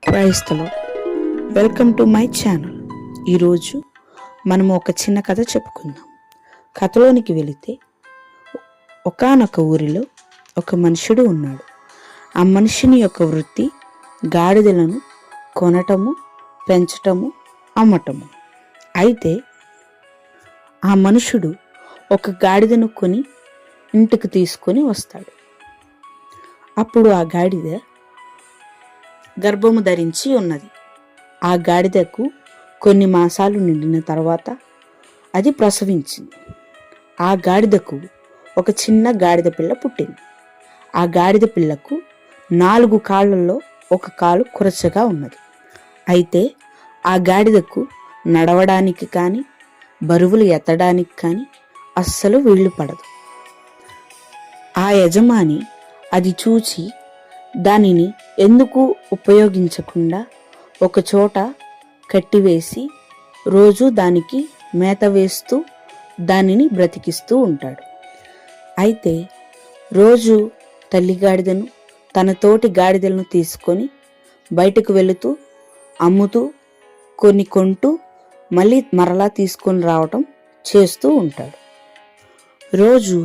Praise the lord. Welcome to my channel. ఈరోజు మనము ఒక చిన్న కథ చెప్పుకుందాం. కథలోనికి వెళితే, ఒకానొక ఊరిలో ఒక మనుషుడు ఉన్నాడు. ఆ మనిషిని యొక్క వృత్తి గాడిదలను కొనటము, పెంచటము, అమ్మటము. అయితే ఆ మనుషుడు ఒక గాడిదను కొని ఇంటికి తీసుకొని వస్తాడు. అప్పుడు ఆ గాడిద గర్భము ధరించి ఉన్నది. ఆ గాడిదకు కొన్ని మాసాలు నిండిన తర్వాత అది ప్రసవించింది. ఆ గాడిదకు ఒక చిన్న గాడిద పిల్ల పుట్టింది. ఆ గాడిద పిల్లకు 4 కాళ్ళల్లో ఒక కాలు కురచగా ఉన్నది. అయితే ఆ గాడిదకు నడవడానికి కానీ బరువులు ఎత్తడానికి కానీ అస్సలు వీళ్ళు పడదు. ఆ యజమాని అది చూచి దానిని ఎందుకు ఉపయోగించకుండా ఒక చోట కట్టివేసి రోజు దానికి మేత వేస్తూ దానిని బ్రతికిస్తూ ఉంటాడు. అయితే రోజు తల్లి గాడిదను తన తోటి గాడిదలను తీసుకొని బయటకు వెళుతూ అమ్ముతూ కొన్ని కొంటూ మళ్ళీ మరలా తీసుకొని రావటం చేస్తూ ఉంటాడు. రోజు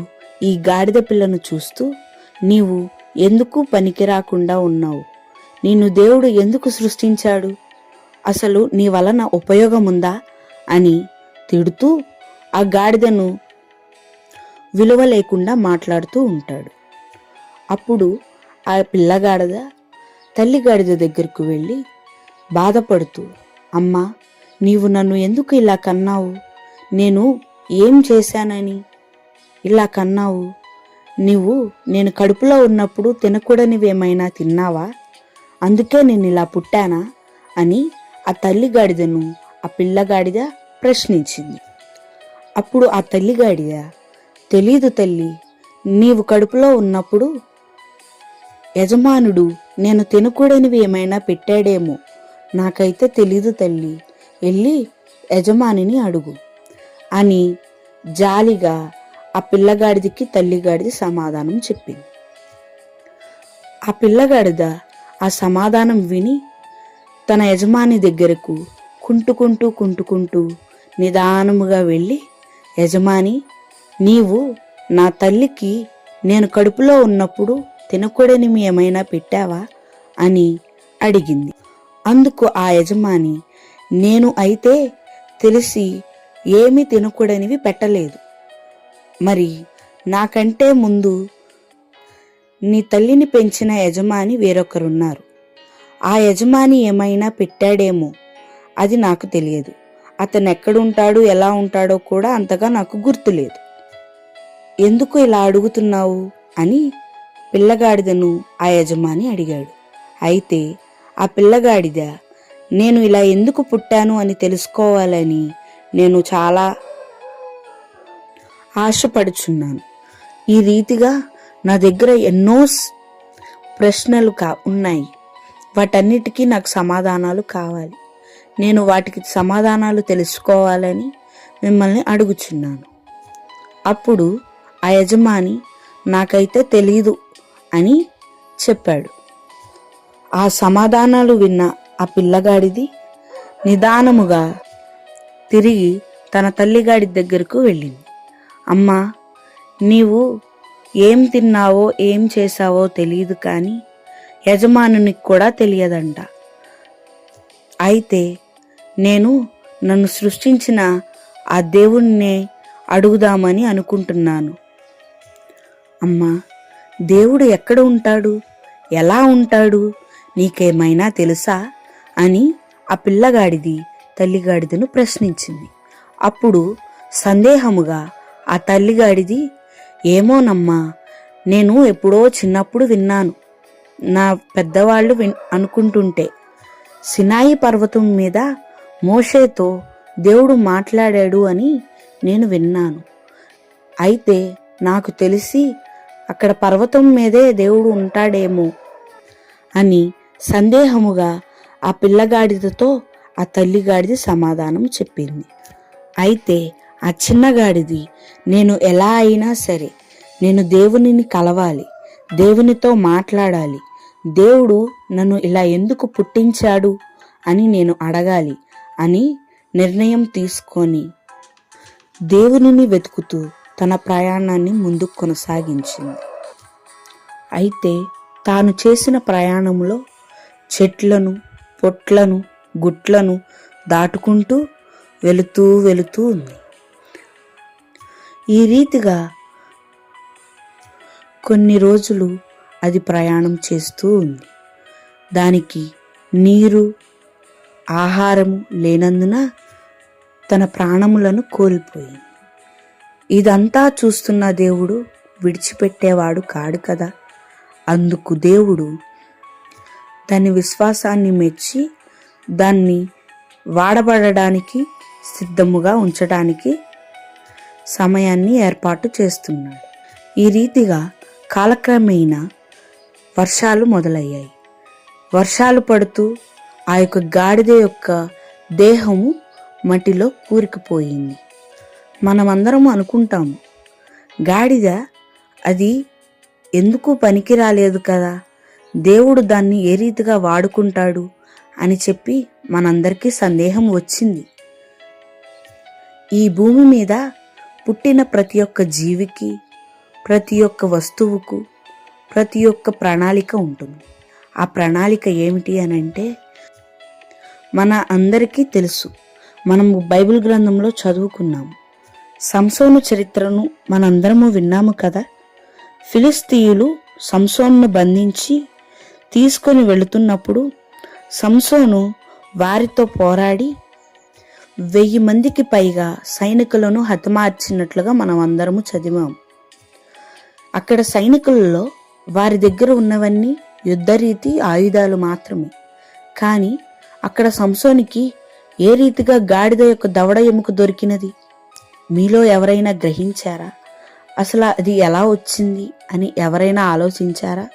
ఈ గాడిద పిల్లను చూస్తూ, నీవు ఎందుకు పనికి రాకుండా ఉన్నావు? నిన్ను దేవుడు ఎందుకు సృష్టించాడు? అసలు నీ వలన ఉపయోగముందా అని తిడుతూ ఆ గాడిదను విలువ లేకుండా మాట్లాడుతూ ఉంటాడు. అప్పుడు ఆ పిల్లగాడిద తల్లి గాడిద దగ్గరకు వెళ్ళి బాధపడుతూ, అమ్మా, నీవు నన్ను ఎందుకు ఇలా కన్నావు? నేను ఏం చేశానని ఇలా కన్నావు? నేను కడుపులో ఉన్నప్పుడు తినకూడనివేమైనా తిన్నావా? అందుకే నేను ఇలా పుట్టానా అని ఆ తల్లి గాడిదను ఆ పిల్లగాడిద ప్రశ్నించింది. అప్పుడు ఆ తల్లి గాడిద, తెలీదు తల్లి, నీవు కడుపులో ఉన్నప్పుడు యజమానుడు నేను తినకూడనివి ఏమైనా పెట్టాడేమో, నాకైతే తెలీదు తల్లి, వెళ్ళి యజమానిని అడుగు అని జాలిగా ఆ పిల్లగాడిదికి తల్లిగాడిది సమాధానం చెప్పింది. ఆ పిల్లగాడిద ఆ సమాధానం విని తన యజమాని దగ్గరకు కుంటుకుంటూ నిదానముగా వెళ్ళి, యజమాని, నీవు నా తల్లికి నేను కడుపులో ఉన్నప్పుడు తినకూడనివి ఏమైనా పెట్టావా అని అడిగింది. అందుకు ఆ యజమాని, నేను అయితే తెలిసి ఏమీ తినకూడనివి పెట్టలేదు. మరి నాకంటే ముందు నీ తల్లిని పెంచిన యజమాని వేరొకరున్నారు. ఆ యజమాని ఏమైనా పెట్టాడేమో, అది నాకు తెలియదు. అతను ఎక్కడుంటాడు, ఎలా ఉంటాడో కూడా అంతగా నాకు గుర్తులేదు. ఎందుకు ఇలా అడుగుతున్నావు అని పిల్లగాడిదను ఆ యజమాని అడిగాడు. అయితే ఆ పిల్లగాడిద, నేను ఇలా ఎందుకు పుట్టాను అని తెలుసుకోవాలని నేను చాలా ఆశపడుచున్నాను. ఈ రీతిగా నా దగ్గర ఎన్నో ప్రశ్నలు ఉన్నాయి. వాటన్నిటికీ నాకు సమాధానాలు కావాలి. నేను వాటికి సమాధానాలు తెలుసుకోవాలని మిమ్మల్ని అడుగుచున్నాను. అప్పుడు ఆ యజమాని, నాకైతే తెలీదు అని చెప్పాడు. ఆ సమాధానాలు విన్న ఆ పిల్లగాడిది నిదానముగా తిరిగి తన తల్లిగాడి దగ్గరకు వెళ్ళింది. అమ్మా, నీవు ఏం తిన్నావో ఏం చేశావో తెలియదు, కానీ యజమానునికి కూడా తెలియదంట. అయితే నేను నన్ను సృష్టించిన ఆ దేవుణ్ణే అడుగుదామని అనుకుంటున్నాను. అమ్మా, దేవుడు ఎక్కడ ఉంటాడు, ఎలా ఉంటాడు, నీకేమైనా తెలుసా అని ఆ పిల్లగాడిది తల్లిగాడిదను ప్రశ్నించింది. అప్పుడు సందేహముగా ఆ తల్లిగాడిది, ఏమోనమ్మా, నేను ఎప్పుడో చిన్నప్పుడు విన్నాను. నా పెద్దవాళ్ళు అనుకుంటుంటే సినాయి పర్వతం మీద మోషేతో దేవుడు మాట్లాడాడు అని నేను విన్నాను. అయితే నాకు తెలిసి అక్కడ పర్వతం మీదే దేవుడు ఉంటాడేమో అని సందేహముగా ఆ పిల్లగాడిదతో ఆ తల్లిగాడిది సమాధానం చెప్పింది. అయితే ఆ చిన్నగాడిది, నేను ఎలా అయినా సరే నేను దేవునిని కలవాలి, దేవునితో మాట్లాడాలి, దేవుడు నన్ను ఇలా ఎందుకు పుట్టించాడు అని నేను అడగాలి అని నిర్ణయం తీసుకొని దేవునిని వెతుకుతూ తన ప్రయాణాన్ని ముందుకు కొనసాగించింది. అయితే తాను చేసిన ప్రయాణంలో చెట్లను, పొట్లను, గుట్లను దాటుకుంటూ వెళుతూ ఉంది. ఈ రీతిగా కొన్ని రోజులు అది ప్రయాణం చేస్తూ ఉంది. దానికి నీరు, ఆహారము లేనందున తన ప్రాణములను కోల్పోయింది. ఇదంతా చూస్తున్న దేవుడు విడిచిపెట్టేవాడు కాడు కదా. అందుకు దేవుడు దాని విశ్వాసాన్ని మెచ్చి దాన్ని వాడబడడానికి సిద్ధముగా ఉంచడానికి సమయాన్ని ఏర్పాటు చేస్తున్నాడు. ఈ రీతిగా కాలక్రమేణా వర్షాలు మొదలయ్యాయి. వర్షాలు పడుతూ ఆ యొక్క గాడిద యొక్క దేహము మట్టిలో కూరుకుపోయింది. మనమందరం అనుకుంటాము, గాడిద అది ఎందుకు పనికి రాలేదు కదా, దేవుడు దాన్ని ఏ రీతిగా వాడుకుంటాడు అని చెప్పి మనందరికీ సందేహం వచ్చింది. ఈ భూమి మీద పుట్టిన ప్రతి ఒక్క జీవికి, ప్రతి ఒక్క వస్తువుకు, ప్రతి ఒక్క ప్రణాళిక ఉంటుంది. ఆ ప్రణాళిక ఏమిటి అని అంటే మన అందరికీ తెలుసు. మనం బైబిల్ గ్రంథంలో చదువుకున్నాము. సంసోను చరిత్రను మనందరము విన్నాము కదా. ఫిలిస్తీయులు సంసోనును బంధించి తీసుకొని వెళుతున్నప్పుడు సంసోను వారితో పోరాడి 1000 మందికి పైగా సైనికులను హతమార్చినట్లుగా మనం అందరము చదివాము. అక్కడ సైనికులలో వారి దగ్గర ఉన్నవన్నీ యుద్ధరీతి ఆయుధాలు మాత్రమే. కానీ అక్కడ సంసోనికి ఏ రీతిగా గాడిద యొక్క దవడ ఎముక దొరికినది? మీలో ఎవరైనా గ్రహించారా? అసలు అది ఎలా వచ్చింది అని ఎవరైనా ఆలోచించారా?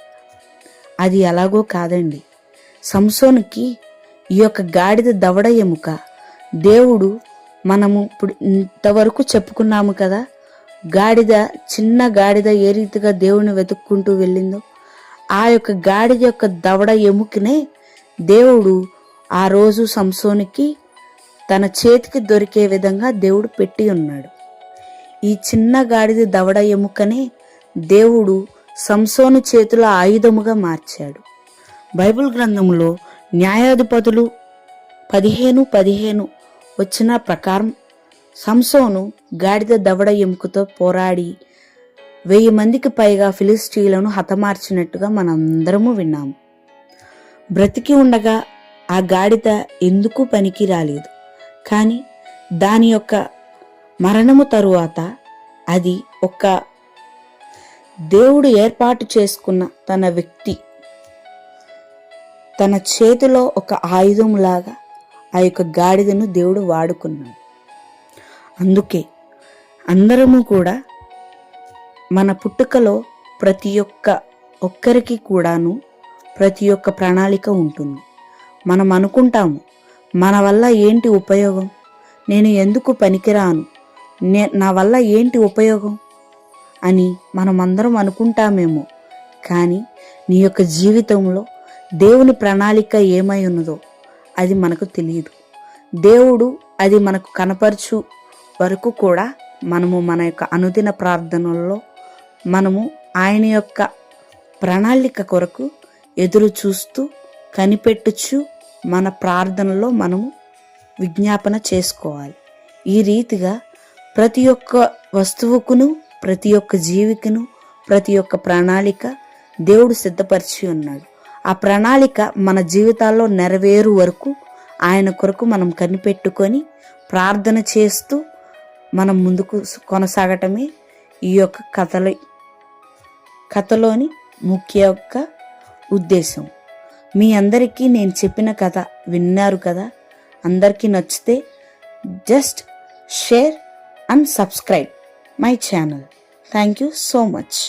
అది ఎలాగో కాదండి. సంసోనుకి ఈ యొక్క గాడిద దవడ ఎముక దేవుడు, మనము ఇప్పుడు ఇంతవరకు చెప్పుకున్నాము కదా, చిన్న గాడిద ఏ రీతిగా దేవుని వెతుక్కుంటూ వెళ్ళిందో, ఆ యొక్క గాడిద యొక్క దవడ ఎముకనే దేవుడు ఆ రోజు సంసోనికి తన చేతికి దొరికే విధంగా దేవుడు పెట్టి ఉన్నాడు. ఈ చిన్న గాడిద దవడ ఎముకనే దేవుడు సంసోను చేతుల ఆయుధముగా మార్చాడు. బైబిల్ గ్రంథములో న్యాయాధిపతులు 15:15 వచ్చిన ప్రకారం సంసోను గాడిద దవడ ఎముకతో పోరాడి 1000 మందికి పైగా ఫిలిస్టీయులను హతమార్చినట్టుగా మనందరము విన్నాము. బ్రతికి ఉండగా ఆ గాడిద ఎందుకు పనికి రాలేదు. కానీ దాని యొక్క మరణము తరువాత అది ఒక దేవుడు ఏర్పాటు చేసుకున్న తన వ్యక్తి, తన చేతిలో ఒక ఆయుధంలాగా ఆ యొక్క గాడిదను దేవుడు వాడుకున్నాడు. అందుకే అందరము కూడా మన పుట్టుకలో ప్రతి ఒక్కరికి కూడాను ప్రతి ఒక్క ప్రణాళిక ఉంటుంది. మనం అనుకుంటాము, మన వల్ల ఏంటి ఉపయోగం, నేను ఎందుకు పనికిరాను, నా వల్ల ఏంటి ఉపయోగం అని మనమందరం అనుకుంటామేమో. కానీ నీ యొక్క జీవితంలో దేవుని ప్రణాళిక ఏమై ఉన్నదో అది మనకు తెలియదు. దేవుడు అది మనకు కనపరచు వరకు కూడా మనము మన యొక్క అనుదిన ప్రార్థనల్లో మనము ఆయన యొక్క ప్రణాళిక కొరకు ఎదురు చూస్తూ కనిపెట్టుచు మన ప్రార్థనలో మనము విజ్ఞాపన చేసుకోవాలి. ఈ రీతిగా ప్రతి ఒక్క వస్తువుకును, ప్రతి ఒక్క జీవికను, ప్రతి ఒక్క ప్రణాళిక దేవుడు సిద్ధపరిచి ఉన్నాడు. ఆ ప్రణాళిక మన జీవితాల్లో నెరవేరు వరకు ఆయన కొరకు మనం కనిపెట్టుకొని ప్రార్థన చేస్తూ మనం ముందుకు కొనసాగటమే ఈ యొక్క కథలోని ముఖ్య ఉద్దేశం. మీ అందరికీ నేను చెప్పిన కథ విన్నారు కదా. అందరికీ నచ్చితే just share and subscribe my channel. Thank you so much.